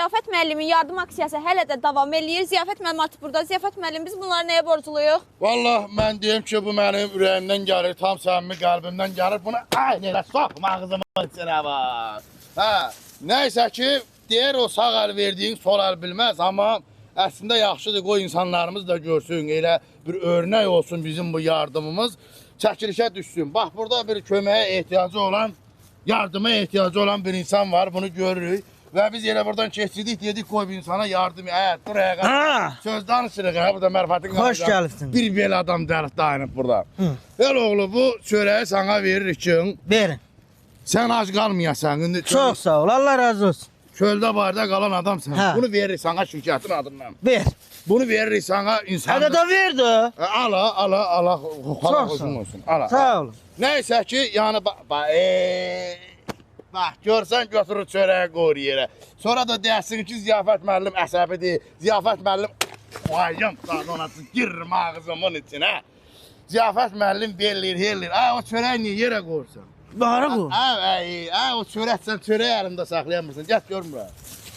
Ziyafət müəllimin yardım aksiyası hələ də davam eləyir. Ziyafət müəllim artıq burada. Ziyafət müəllim, biz bunları nəyə borcluyuq? Vallahi mən deyim ki, bu mənim ürəyimdən gəlir, tam səmimi qəlbimdən gəlir. Bunu aynı soxma ağzıma içinə var. Hə, nəysə ki, deyir o sağ əl verdiyin sol əl bilməz, amma əslində yaxşıdır, qoy insanlarımız da görsün, elə bir örnək olsun bizim bu yardımımız. Çəkilişə düşsün. Bax, burada bir köməyə ehtiyacı olan, yardıma ehtiyacı olan bir insan var, bunu görürük. Və biz elə buradan keçirdik, dedik qoy bir insana yardım. Buraya qədər söz danışırıq, burada mərfətin Xoş gəlibsin. Bir belə adam dərif dayanıb burada. Elə oğlu, bu çörəyi sana veririk ki, Verin. sən ac qalmayasan. İndi Çox sağ ol. Allah razı olsun. Çöldə barda qalan adamsan. Hə. Bunu veririk sana şirkətin adından. Ver. Bunu veririk sana insan. Hədə də verdi. Ala. Çox sağ ol. Olsun. Ala. Sağ ol. Nəysə ki, yəni bax, görsən götürür çörəyə qoyur yerə. Sonra da deyəsin ki, Ziyafət müəllim əsəbidir. Ziyafət müəllim vayım qadonası girir ağzımın içinə. Ziyafət müəllim bellir. O çörəyi niyə yerə qoyursan? Bahara qoy. O çörək sən çörəyi əlimdə saxlayamırsan. Gəl görüm bura.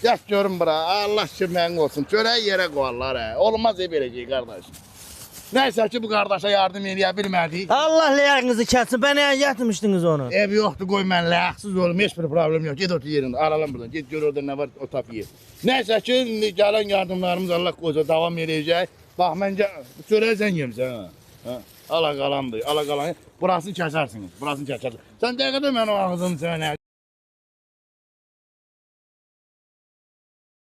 Gəl görüm bura. Allah şirmənin olsun. Çörəyi yerə qoyarlar. Olmaz belə şey qardaş. Nəysə ki, bu qardaşa yardım eləyə bilmədik. Allah ləyəqinizi kəssin. Bən yatmışdınız onu. Ev yoxdur, qoy mən ləyəqsiz olum, heç bir problem yox. Ged otur yerində, aralan buradan, ged gör orada nə var, o tap yer. Nəysə ki, gələn yardımlarımız Allah qoysa davam edəcək. Bax, məncə, çörəyə sən yemsən, ha? Ala qalandır, ala qalanı. Burasını kəsərsiniz, Sən dəqiqədə mən o ağzını sənə.